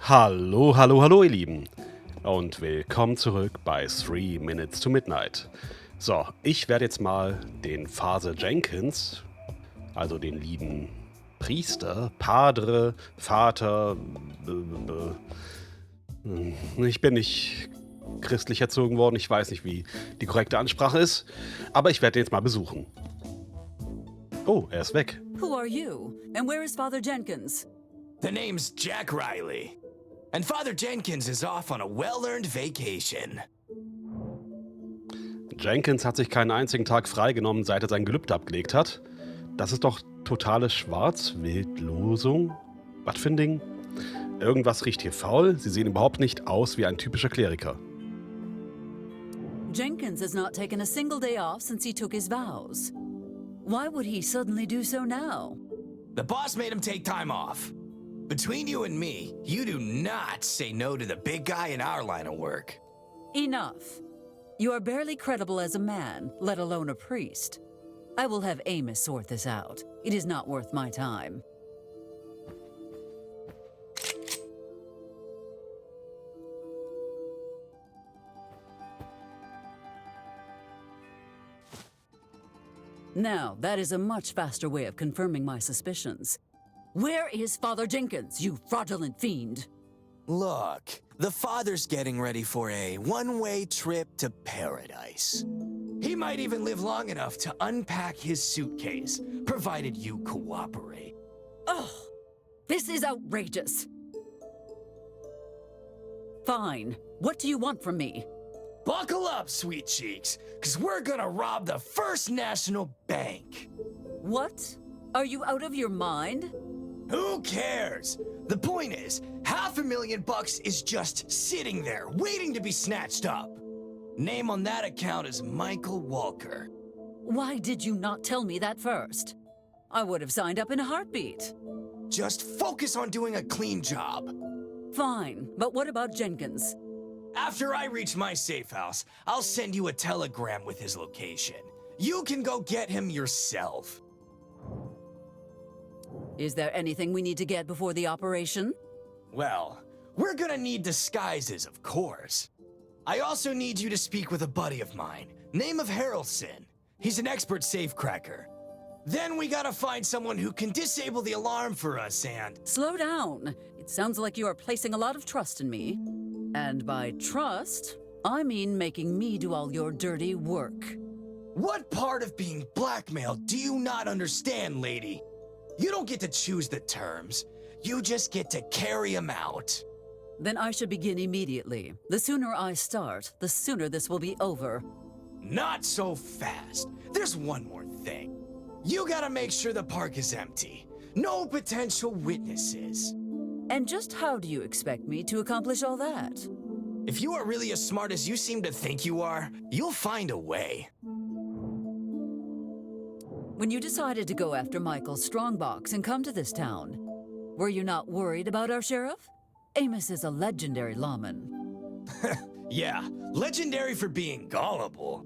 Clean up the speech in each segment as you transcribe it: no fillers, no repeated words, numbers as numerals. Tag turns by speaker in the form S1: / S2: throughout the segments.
S1: Hallo, hallo, hallo ihr Lieben und willkommen zurück bei 3 Minutes to Midnight. So, ich werde jetzt mal den Father Jenkins, also den lieben Priester, Padre, Vater, ich bin nicht christlich erzogen worden, ich weiß nicht, wie die korrekte Ansprache ist, aber ich werde ihn jetzt mal besuchen. Oh, er ist weg.
S2: Who are you? And where is Father Jenkins?
S3: The name's Jack Riley. And Father Jenkins is off on a well-earned vacation.
S1: Jenkins hat sich keinen einzigen Tag freigenommen, seit er sein Gelübde abgelegt hat. Das ist doch totale Schwarzwildlosung. Was für ein Ding? Irgendwas riecht hier faul. Sie sehen überhaupt nicht aus wie ein typischer Kleriker.
S2: Jenkins has not taken a single day off since he took his vows. Why would he suddenly do so now?
S3: The boss made him take time off. Between you and me, you do not say no to the big guy in our line of work.
S2: Enough. You are barely credible as a man, let alone a priest. I will have Amos sort this out. It is not worth my time. Now, that is a much faster way of confirming my suspicions. Where is Father Jenkins, you fraudulent fiend?
S3: Look, the father's getting ready for a one-way trip to paradise. He might even live long enough to unpack his suitcase, provided you cooperate.
S2: Ugh, this is outrageous. Fine. What do you want from me?
S3: Buckle up, sweet cheeks, because we're gonna rob the First National Bank.
S2: What? Are you out of your mind?
S3: Who cares? The point is, $500,000 is just sitting there, waiting to be snatched up. Name on that account is Michael Walker.
S2: Why did you not tell me that first? I would have signed up in a heartbeat.
S3: Just focus on doing a clean job.
S2: Fine, but what about Jenkins?
S3: After I reach my safe house, I'll send you a telegram with his location. You can go get him yourself.
S2: Is there anything we need to get before the operation?
S3: Well, we're gonna need disguises, of course. I also need you to speak with a buddy of mine, name of Harrelson. He's an expert safecracker. Then we gotta find someone who can disable the alarm for us and...
S2: Slow down. It sounds like you are placing a lot of trust in me. And by trust, I mean making me do all your dirty work.
S3: What part of being blackmailed do you not understand, lady? You don't get to choose the terms. You just get to carry them out.
S2: Then I should begin immediately. The sooner I start, the sooner this will be over.
S3: Not so fast. There's one more thing. You gotta make sure the park is empty. No potential witnesses.
S2: And just how do you expect me to accomplish all that?
S3: If you are really as smart as you seem to think you are, you'll find a way.
S2: When you decided to go after Michael's strongbox and come to this town, were you not worried about our sheriff? Amos is a legendary lawman.
S3: Yeah, legendary for being gullible.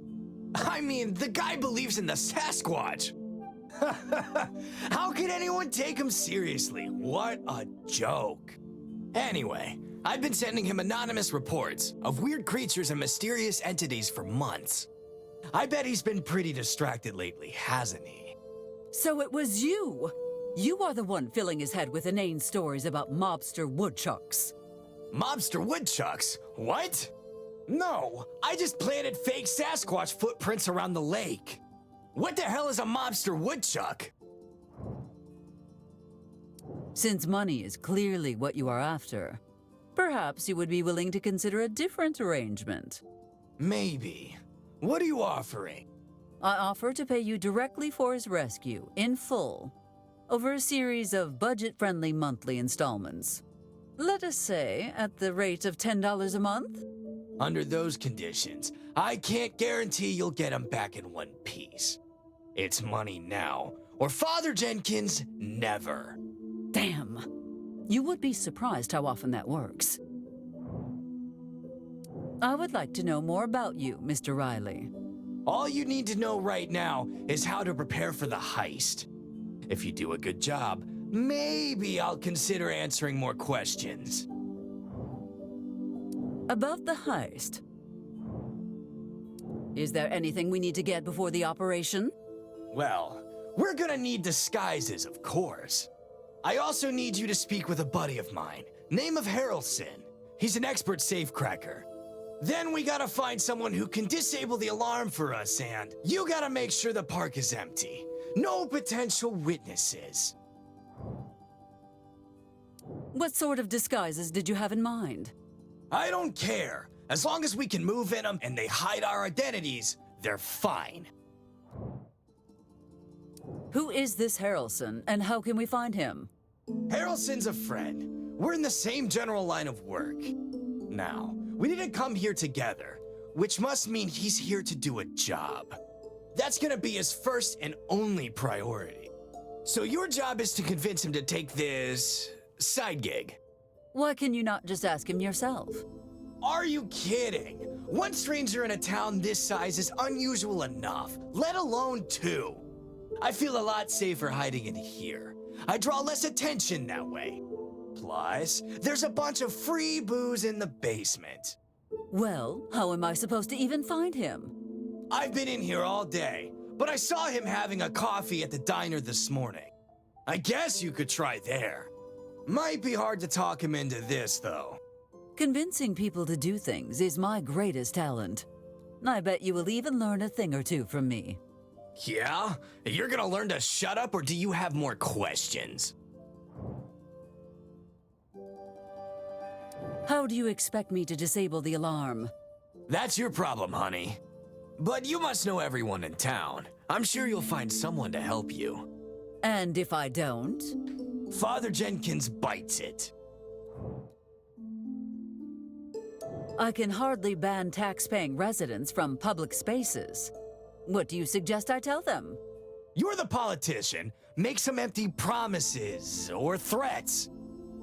S3: I mean, the guy believes in the Sasquatch. How could anyone take him seriously? What a joke. Anyway, I've been sending him anonymous reports of weird creatures and mysterious entities for months. I bet he's been pretty distracted lately, hasn't he?
S2: So it was you! You are the one filling his head with inane stories about mobster woodchucks.
S3: Mobster woodchucks? What? No, I just planted fake Sasquatch footprints around the lake. What the hell is a mobster woodchuck?
S2: Since money is clearly what you are after, perhaps you would be willing to consider a different arrangement.
S3: Maybe. What are you offering?
S2: I offer to pay you directly for his rescue, in full, over a series of budget-friendly monthly installments. Let us say at the rate of $10 a month?
S3: Under those conditions, I can't guarantee you'll get him back in one piece. It's money now, or Father Jenkins never.
S2: Damn. You would be surprised how often that works. I would like to know more about you, Mr. Riley.
S3: All you need to know right now is how to prepare for the heist. If you do a good job, maybe I'll consider answering more questions.
S2: About the heist. Is there anything we need to get before the operation?
S3: Well, we're gonna need disguises, of course. I also need you to speak with a buddy of mine, name of Harrelson. He's an expert safecracker. Then we gotta find someone who can disable the alarm for us, and you gotta make sure the park is empty. No potential witnesses.
S2: What sort of disguises did you have in mind?
S3: I don't care. As long as we can move in them and they hide our identities, they're fine.
S2: Who is this Harrelson, and how can we find him?
S3: Harrelson's a friend. We're in the same general line of work. Now, we didn't come here together, which must mean he's here to do a job. That's gonna be his first and only priority. So your job is to convince him to take this side gig.
S2: Why can you not just ask him yourself?
S3: Are you kidding? One stranger in a town this size is unusual enough, let alone two. I feel a lot safer hiding in here. I draw less attention that way. Plus, there's a bunch of free booze in the basement.
S2: Well, how am I supposed to even find him?
S3: I've been in here all day, but I saw him having a coffee at the diner this morning. I guess you could try there. Might be hard to talk him into this, though.
S2: Convincing people to do things is my greatest talent. I bet you will even learn a thing or two from me.
S3: Yeah? You're gonna learn to shut up, or do you have more questions?
S2: How do you expect me to disable the alarm?
S3: That's your problem, honey. But you must know everyone in town. I'm sure you'll find someone to help you.
S2: And if I don't?
S3: Father Jenkins bites it.
S2: I can hardly ban tax-paying residents from public spaces. What do you suggest I tell them?
S3: You're the politician. Make some empty promises or threats.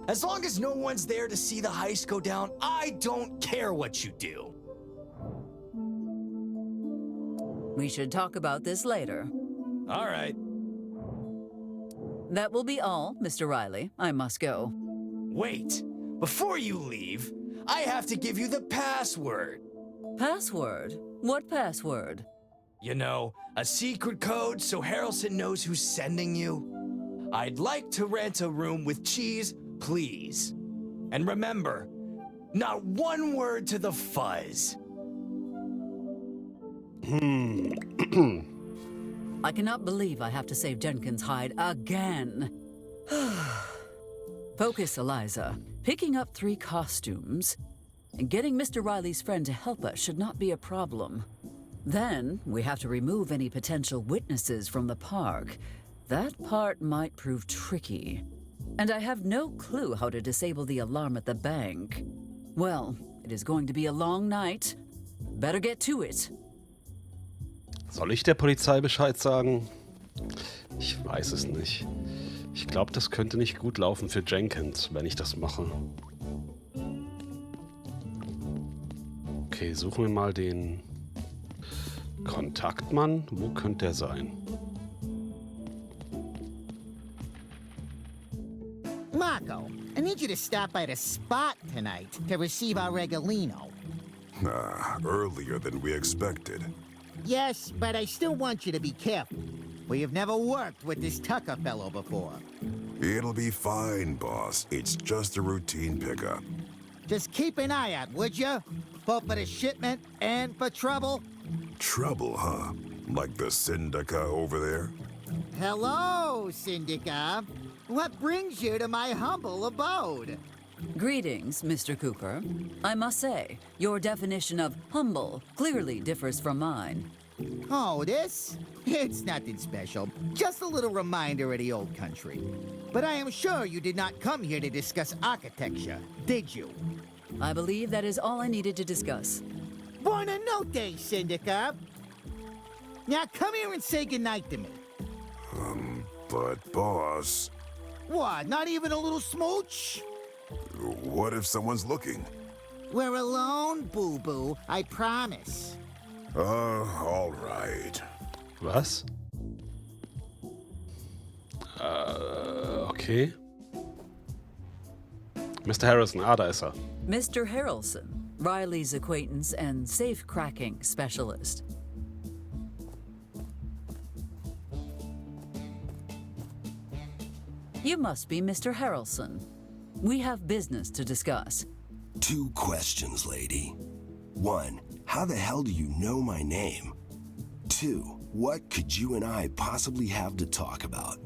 S3: As long as no one's there to see the heist go down, I don't care what you do.
S2: We should talk about this later.
S3: All right.
S2: That will be all, Mr. Riley. I must go.
S3: Wait. Before you leave, I have to give you the password.
S2: Password? What password?
S3: You know, a secret code so Harrelson knows who's sending you. I'd like to rent a room with cheese, please. And remember, not one word to the fuzz.
S2: I cannot believe I have to save Jenkins' hide again. Focus, Eliza. Picking up 3 costumes and getting Mr. Riley's friend to help us should not be a problem. Then we have to remove any potential witnesses from the park. That part might prove tricky. And I have no clue how to disable the alarm at the bank. Well, it is going to be a long night. Better get to it.
S1: Soll ich der Polizei Bescheid sagen? Ich weiß es nicht. Ich glaube, das könnte nicht gut laufen für Jenkins, wenn ich das mache. Okay, suchen wir mal den Kontaktmann. Wo könnte er sein?
S4: Marco, I need you to stop by the spot tonight to receive our regalino.
S5: Earlier than we expected.
S4: Yes, but I still want you to be careful. We have never worked with this Tucker fellow before.
S5: It'll be fine, boss. It's just a routine pickup.
S4: Just keep an eye out, would you? Both for the shipment and for trouble.
S5: Trouble, huh? Like the Syndica over there?
S4: Hello, Syndica. What brings you to my humble abode?
S2: Greetings, Mr. Cooper. I must say, your definition of humble clearly differs from mine.
S4: Oh, this? It's nothing special. Just a little reminder of the old country. But I am sure you did not come here to discuss architecture, did you?
S2: I believe that is all I needed to discuss.
S4: Buona notte, Syndica. Now come here and say goodnight to me.
S5: But boss,
S4: What, not even a little smooch?
S5: what if someone's looking?
S4: We're alone, boo-boo, I promise.
S5: All right.
S1: Was? Okay. Mr. Harrison, da ist er.
S2: Mr. Harrelson, Riley's acquaintance and safe-cracking specialist. You must be Mr. Harrelson. We have business to discuss.
S6: 2 questions, lady. 1, how the hell do you know my name? 2, what could you and I possibly have to talk about?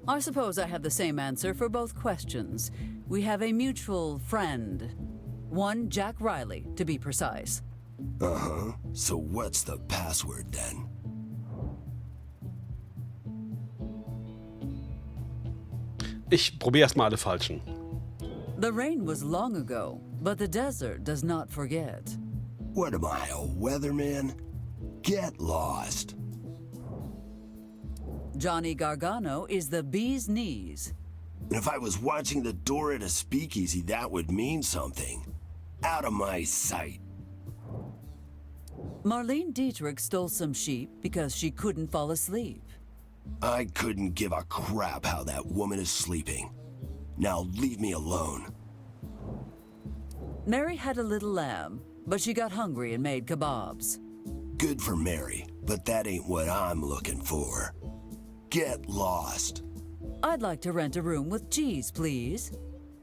S2: I suppose I have the same answer for both questions. We have a mutual friend. One Jack Riley, to be precise.
S6: Uh-huh. So what's the password then?
S1: Ich probiere erstmal alle falschen.
S2: The rain was long ago, but the desert does not forget.
S6: What am I, a weatherman? Get lost.
S2: Johnny Gargano is the bee's knees.
S6: And if I was watching the door at a speakeasy, that would mean something. Out of my sight.
S2: Marlene Dietrich stole some sheep because she couldn't fall asleep.
S6: I couldn't give a crap how that woman is sleeping. Now leave me alone.
S2: Mary had a little lamb, but she got hungry and made kebabs.
S6: Good for Mary, but that ain't what I'm looking for. Get lost.
S2: I'd like to rent a room with cheese, please.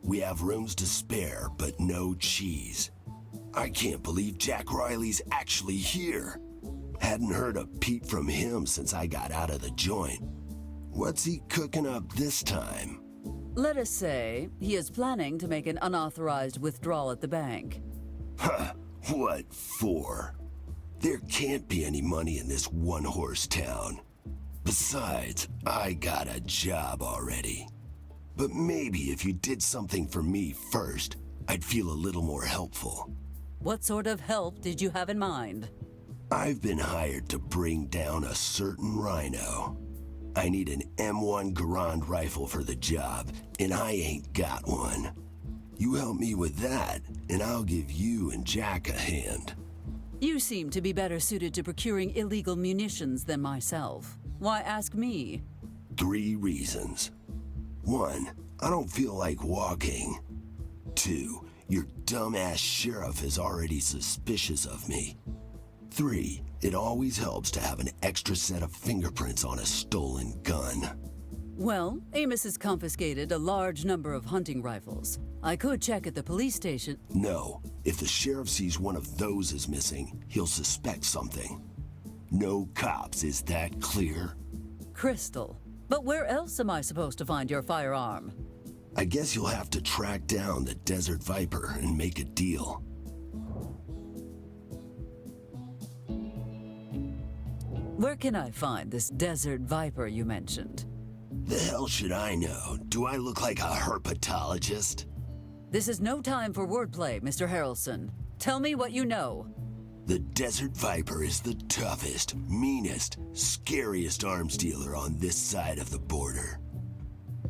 S6: We have rooms to spare, but no cheese. I can't believe Jack Riley's actually here. Hadn't heard a peep from him since I got out of the joint. What's he cooking up this time?
S2: Let us say he is planning to make an unauthorized withdrawal at the bank.
S6: Huh, what for? There can't be any money in this one-horse town. Besides, I got a job already. But maybe if you did something for me first, I'd feel a little more helpful.
S2: What sort of help did you have in mind?
S6: I've been hired to bring down a certain rhino. I need an M1 Garand rifle for the job, and I ain't got one. You help me with that, and I'll give you and Jack a hand.
S2: You seem to be better suited to procuring illegal munitions than myself. Why ask me?
S6: 3 reasons. 1, I don't feel like walking. 2, your dumbass sheriff is already suspicious of me. 3, it always helps to have an extra set of fingerprints on a stolen gun.
S2: Well, Amos has confiscated a large number of hunting rifles. I could check at the police station.
S6: No, if the sheriff sees one of those is missing, he'll suspect something. No cops, is that clear?
S2: Crystal. But where else am I supposed to find your firearm?
S6: I guess you'll have to track down the Desert Viper and make a deal.
S2: Where can I find this Desert Viper you mentioned?
S6: The hell should I know? Do I look like a herpetologist?
S2: This is no time for wordplay, Mr. Harrelson. Tell me what you know.
S6: The Desert Viper is the toughest, meanest, scariest arms dealer on this side of the border.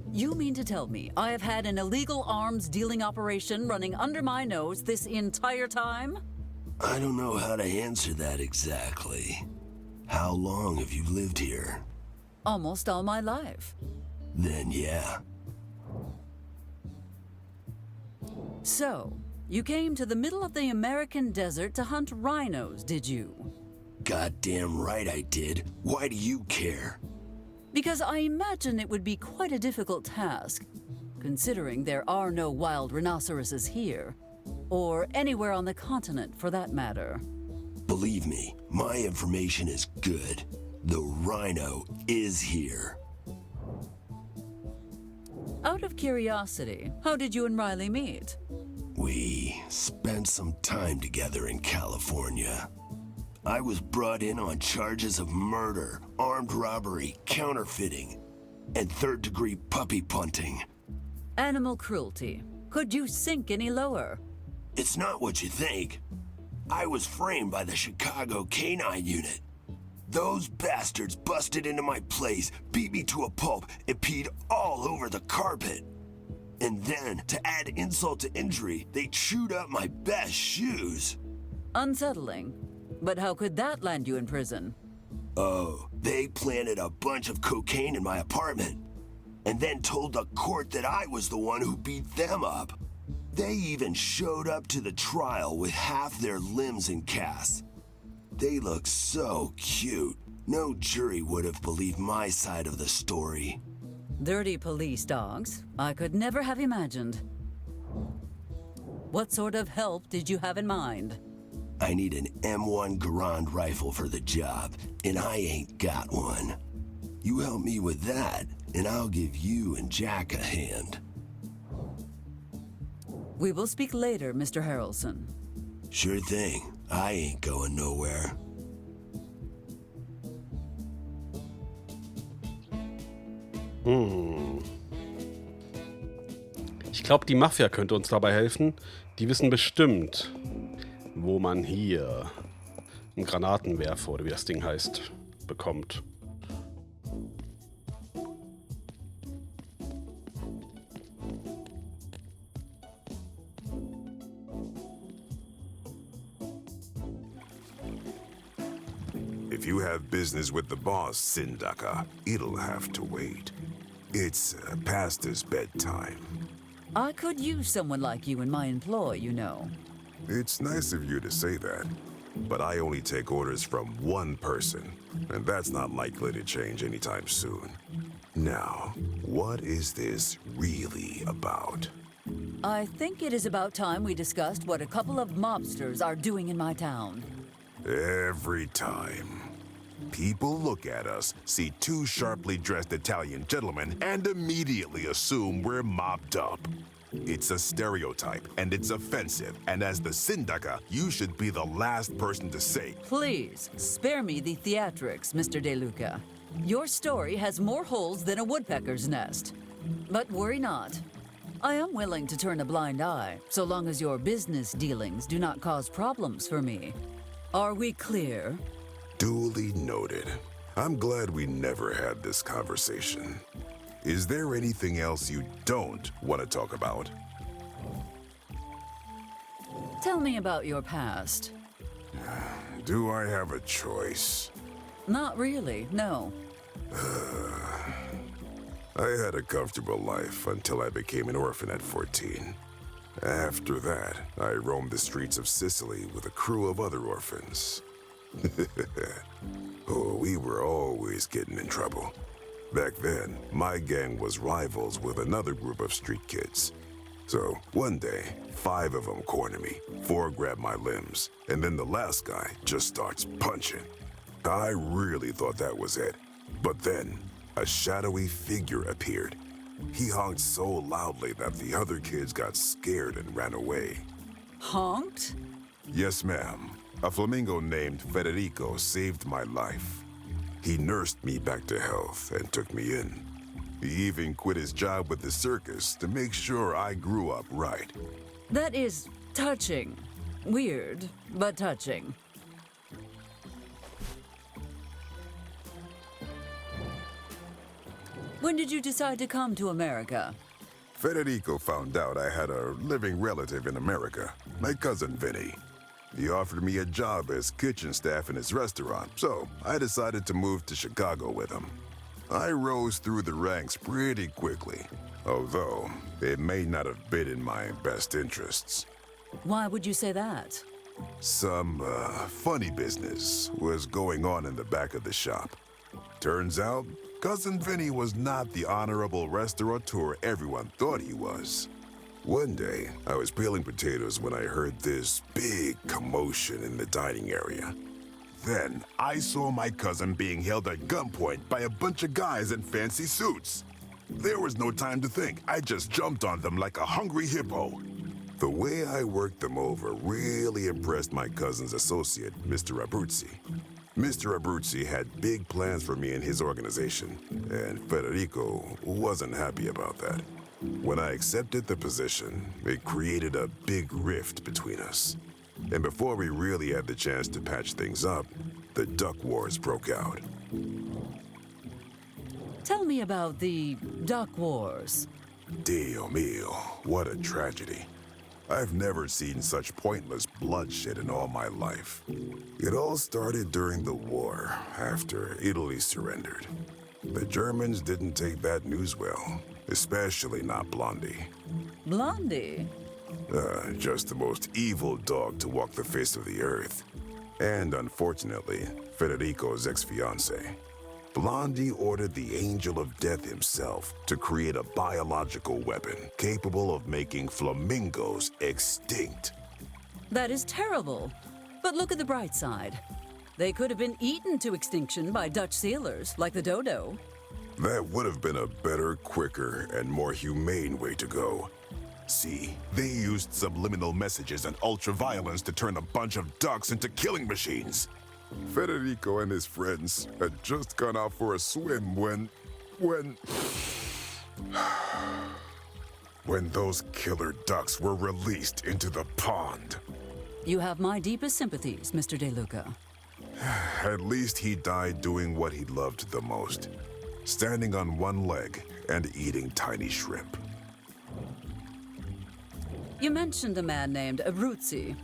S2: You mean to tell me I have had an illegal arms dealing operation running under my nose this entire time?
S6: I don't know how to answer that exactly. How long have you lived here?
S2: Almost all my life.
S6: Then yeah.
S2: So, you came to the middle of the American desert to hunt rhinos, did you?
S6: Goddamn right I did. Why do you care?
S2: Because I imagine it would be quite a difficult task, considering there are no wild rhinoceroses here, or anywhere on the continent for that matter.
S6: Believe me, my information is good. The rhino is here.
S2: Out of curiosity, how did you and Riley meet?
S6: We spent some time together in California. I was brought in on charges of murder, armed robbery, counterfeiting, and third-degree puppy punting.
S2: Animal cruelty. Could you sink any lower?
S6: It's not what you think. I was framed by the Chicago Canine Unit. Those bastards busted into my place, beat me to a pulp, and peed all over the carpet. And then, to add insult to injury, they chewed up my best shoes.
S2: Unsettling. But how could that land you in prison?
S6: Oh, they planted a bunch of cocaine in my apartment, and then told the court that I was the one who beat them up. They even showed up to the trial with half their limbs in casts. They look so cute. No jury would have believed my side of the story.
S2: Dirty police dogs. I could never have imagined. What sort of help did you have in mind?
S6: I need an M1 Garand rifle for the job, and I ain't got one. You help me with that, and I'll give you and Jack a hand.
S2: We will speak later, Mr. Harrelson.
S6: Sure thing. I ain't going nowhere.
S1: Ich glaube, die Mafia könnte uns dabei helfen. Die wissen bestimmt, wo man hier einen Granatenwerfer, oder wie das Ding heißt, bekommt.
S5: If you have business with the boss, Sindaka, it'll have to wait. It's past his bedtime.
S2: I could use someone like you in my employ, you know.
S5: It's nice of you to say that, but I only take orders from one person, and that's not likely to change anytime soon. Now, what is this really about?
S2: I think it is about time we discussed what a couple of mobsters are doing in my town.
S5: Every time. People look at us, see two sharply dressed Italian gentlemen, and immediately assume we're mobbed up. It's a stereotype, and it's offensive, and as the Sindaka, you should be the last person to say.
S2: Please, spare me the theatrics, Mr. De Luca. Your story has more holes than a woodpecker's nest. But worry not. I am willing to turn a blind eye, so long as your business dealings do not cause problems for me. Are we clear?
S5: Duly noted. I'm glad we never had this conversation. Is there anything else you don't want to talk about?
S2: Tell me about your past.
S5: Do I have a choice?
S2: Not really, no.
S5: I had a comfortable life until I became an orphan at 14. After that, I roamed the streets of Sicily with a crew of other orphans. Oh, we were always getting in trouble. Back then, my gang was rivals with another group of street kids. So, one day, 5 of them corner me, 4 grab my limbs, and then the last guy just starts punching. I really thought that was it. But then, a shadowy figure appeared. He honked so loudly that the other kids got scared and ran away.
S2: Honked?
S5: Yes, ma'am. A flamingo named Federico saved my life. He nursed me back to health and took me in. He even quit his job with the circus to make sure I grew up right.
S2: That is touching. Weird, but touching. When did you decide to come to America?
S5: Federico found out I had a living relative in America, my cousin Vinny. He offered me a job as kitchen staff in his restaurant, so I decided to move to Chicago with him. I rose through the ranks pretty quickly, although it may not have been in my best interests.
S2: Why would you say that?
S5: Some funny business was going on in the back of the shop. Turns out, Cousin Vinny was not the honorable restaurateur everyone thought he was. One day, I was peeling potatoes when I heard this big commotion in the dining area. Then, I saw my cousin being held at gunpoint by a bunch of guys in fancy suits. There was no time to think. I just jumped on them like a hungry hippo. The way I worked them over really impressed my cousin's associate, Mr. Abruzzi. Mr. Abruzzi had big plans for me in his organization, and Federico wasn't happy about that. When I accepted the position, it created a big rift between us. And before we really had the chance to patch things up, the Duck Wars broke out.
S2: Tell me about the Duck Wars.
S5: Dio mio, what a tragedy. I've never seen such pointless bloodshed in all my life. It all started during the war, after Italy surrendered. The Germans didn't take that news well, especially not Blondie.
S2: Blondie?
S5: Just the most evil dog to walk the face of the earth. And unfortunately, Federico's ex-fiancée. Blondie ordered the Angel of Death himself to create a biological weapon capable of making flamingos extinct.
S2: That is terrible. But look at the bright side. They could have been eaten to extinction by Dutch sailors, like the dodo.
S5: That would have been a better, quicker, and more humane way to go. See, they used subliminal messages and ultraviolence to turn a bunch of ducks into killing machines. Federico and his friends had just gone out for a swim when those killer ducks were released into the pond.
S2: You have my deepest sympathies, Mr. De Luca.
S5: At least he died doing what he loved the most. Standing on one leg and eating tiny shrimp.
S2: You mentioned a man named Abruzzi.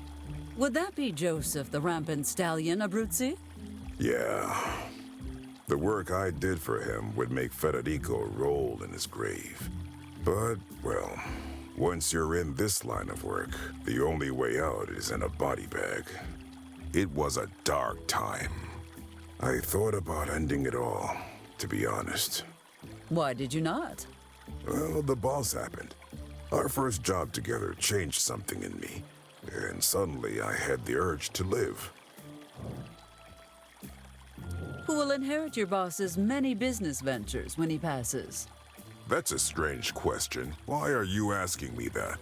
S2: Would that be Joseph the Rampant Stallion Abruzzi?
S5: Yeah. The work I did for him would make Federico roll in his grave. But, well, once you're in this line of work, the only way out is in a body bag. It was a dark time. I thought about ending it all, to be honest.
S2: Why did you not?
S5: Well, the boss happened. Our first job together changed something in me, and suddenly I had the urge to live.
S2: Who will inherit your boss's many business ventures when he passes?
S5: That's a strange question. Why are you asking me that?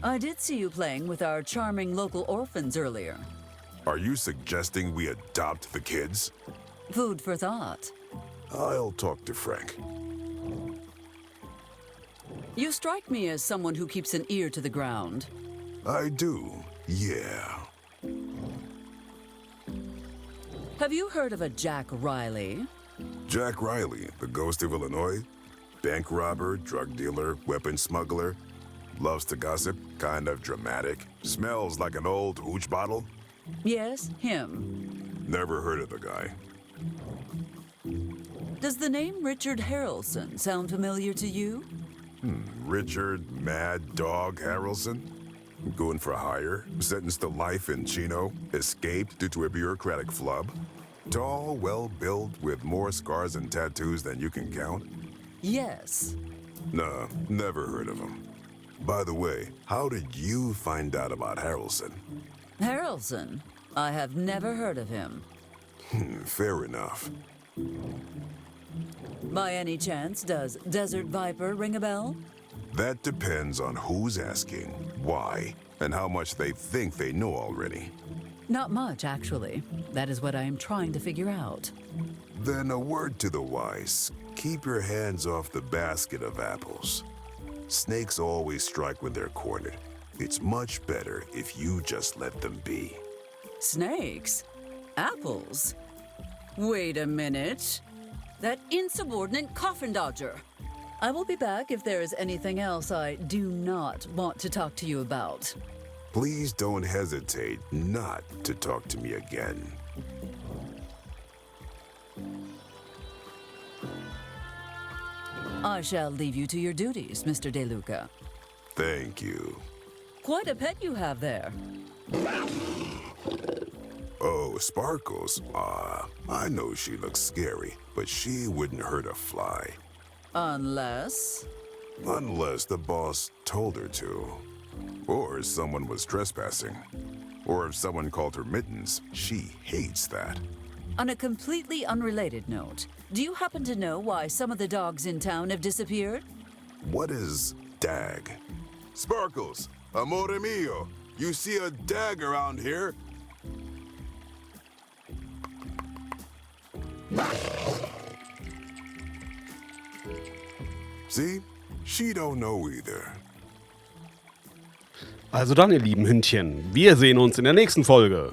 S2: I did see you playing with our charming local orphans earlier.
S5: Are you suggesting we adopt the kids?
S2: Food for thought.
S5: I'll talk to Frank.
S2: You strike me as someone who keeps an ear to the ground.
S5: I do, yeah.
S2: Have you heard of a Jack Riley?
S5: Jack Riley, the ghost of Illinois? Bank robber, drug dealer, weapon smuggler. Loves to gossip, kind of dramatic. Smells like an old hooch bottle.
S2: Yes, him.
S5: Never heard of the guy.
S2: Does the name Richard Harrelson sound familiar to you?
S5: Richard Mad Dog Harrelson? Going for hire, sentenced to life in Chino, escaped due to a bureaucratic flub. Tall, well-built, with more scars and tattoos than you can count.
S2: Yes.
S5: Nah, never heard of him. By the way, how did you find out about Harrelson?
S2: Harrelson? I have never heard of him.
S5: Fair enough.
S2: By any chance, does Desert Viper ring a bell?
S5: That depends on who's asking, why, and how much they think they know already.
S2: Not much, actually. That is what I am trying to figure out.
S5: Then a word to the wise. Keep your hands off the basket of apples. Snakes always strike when they're cornered. It's much better if you just let them be.
S2: Snakes? Apples? Wait a minute. That insubordinate coffin dodger. I will be back if there is anything else I do not want to talk to you about.
S5: Please don't hesitate not to talk to me again.
S2: I shall leave you to your duties, Mr. De Luca.
S5: Thank you.
S2: Quite a pet you have there.
S5: Oh, Sparkles. I know she looks scary, but she wouldn't hurt a fly.
S2: Unless
S5: the boss told her to. Or someone was trespassing. Or if someone called her mittens, she hates that.
S2: On a completely unrelated note, do you happen to know why some of the dogs in town have disappeared?
S5: What is dag? Sparkles, amore mio, you see a dag around here? See? She don't know either.
S1: Also dann, ihr lieben Hündchen, wir sehen uns in der nächsten Folge.